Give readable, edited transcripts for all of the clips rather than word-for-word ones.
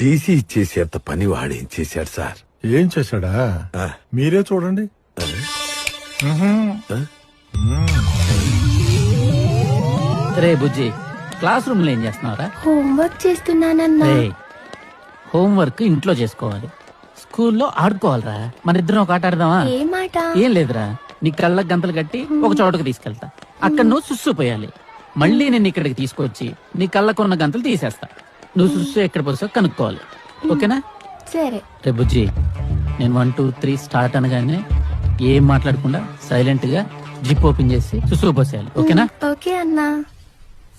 TC ఇచ్చేసేంత పని వాడేం చేశాడు సార్? ఏం చేశాడా? మీరే చూడండి. రే బుజ్జి, క్లాస్ రూమ్ లో ఏం చేస్తున్నావురా? హోంవర్క్ చేస్తున్నానన్నా. హోంవర్క్ ఇంట్లో చేసుకోవాలి, స్కూల్లో ఆడుకోవాలిరా. మన ఇద్దరం ఒక ఆట ఆడదామా? ఏ మాట? ఏం లేదురా, నీ కళ్ళకి గంతలు కట్టి ఒక చోటకు తీసుకెళ్తా. అక్కడ నువ్వు సుస్సుపోయాలి. మళ్ళీ నేను ఇక్కడికి తీసుకొచ్చి నీ కళ్ళకున్న గంతలు తీసేస్తా. నువ్వు సుస్సు ఎక్కడ పోసో కనుక్కోవాలి. ఓకేనా? సరే. రే బుజ్జి, నేను 1 2 3 స్టార్ట్ అనగానే ఏం మాట్లాడకుండా సైలెంట్ గా జిప్ ఓపెన్ చేసి సుస్సు పోసేయాలి. ఓకేనా? ఓకే అన్నా.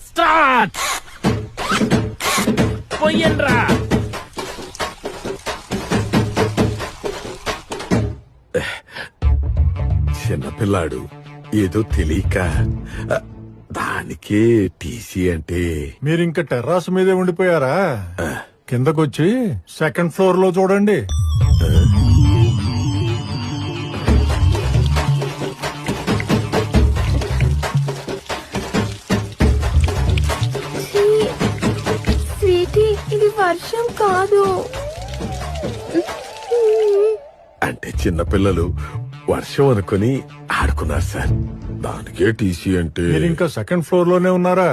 స్టార్ట్. పోయండ్రా. చిన్నపిల్లాడు ఏదో తెలియక దానికే టీసీ అంటే. మీరింక టెర్రాస్ మీదే ఉండిపోయారా? కిందకొచ్చి సెకండ్ ఫ్లోర్ లో చూడండి. స్వీటీ, ఇది వర్షం కాదు. అంటే చిన్నపిల్లలు వర్షం అనుకుని ఆడుకున్నారు సార్, దానికే టీసీ అంటే. మీరింకా సెకండ్ ఫ్లోర్ లోనే ఉన్నారా?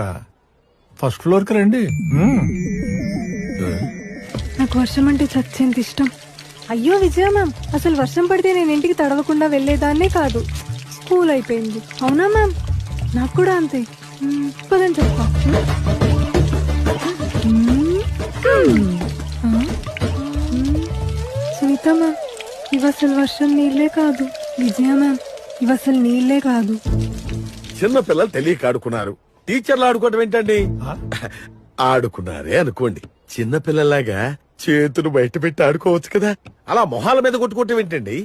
ఫస్ట్ ఫ్లోర్ కి రండి. నాకు వర్షం అంటే చచ్చేంత ఇష్టం. అయ్యో విజయ మ్యామ్, అసలు వర్షం పడితే నేను ఇంటికి తడవకుండా వెళ్లేదాన్నే కాదు. స్కూల్ అయిపోయింది. అవునా మ్యామ్? నాకు కూడా అంతే. పదని చెప్తా. సునీత మ్యామ్, ఇవసలు వర్షం నీళ్లే కాదు. విజయ మ్యామ్, ఇవసలు నీళ్లే కాదు. చిన్నపిల్లలు తెలియక ఆడుకున్నారు, టీచర్లు ఆడుకోవడం ఏంటండి? ఆడుకున్నారే అనుకోండి, చిన్నపిల్లలాగా చేతులు బయట పెట్టి ఆడుకోవచ్చు కదా. అలా మొహాల మీద కొట్టుకోవటం ఏంటండి?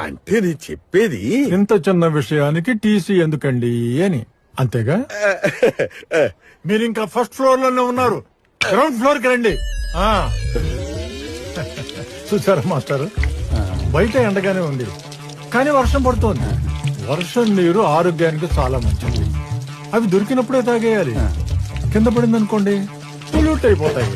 అంటే నేను చెప్పేది, ఇంత చిన్న విషయానికి టీసీ ఎందుకండి అని. అంతేగా? మీరింకా ఫస్ట్ ఫ్లోర్ లోనే ఉన్నారు. గ్రౌండ్ ఫ్లోర్ కి రండి. చూసారా మాస్టర్, బయట ఎండగానే ఉంది కానీ వర్షం పడుతోంది. వర్షం నీరు ఆరోగ్యానికి చాలా మంచిది. అవి దొరికినప్పుడే తాగేయాలి. కింద పడింది అనుకోండి పొల్యూట్ అయిపోతాయి.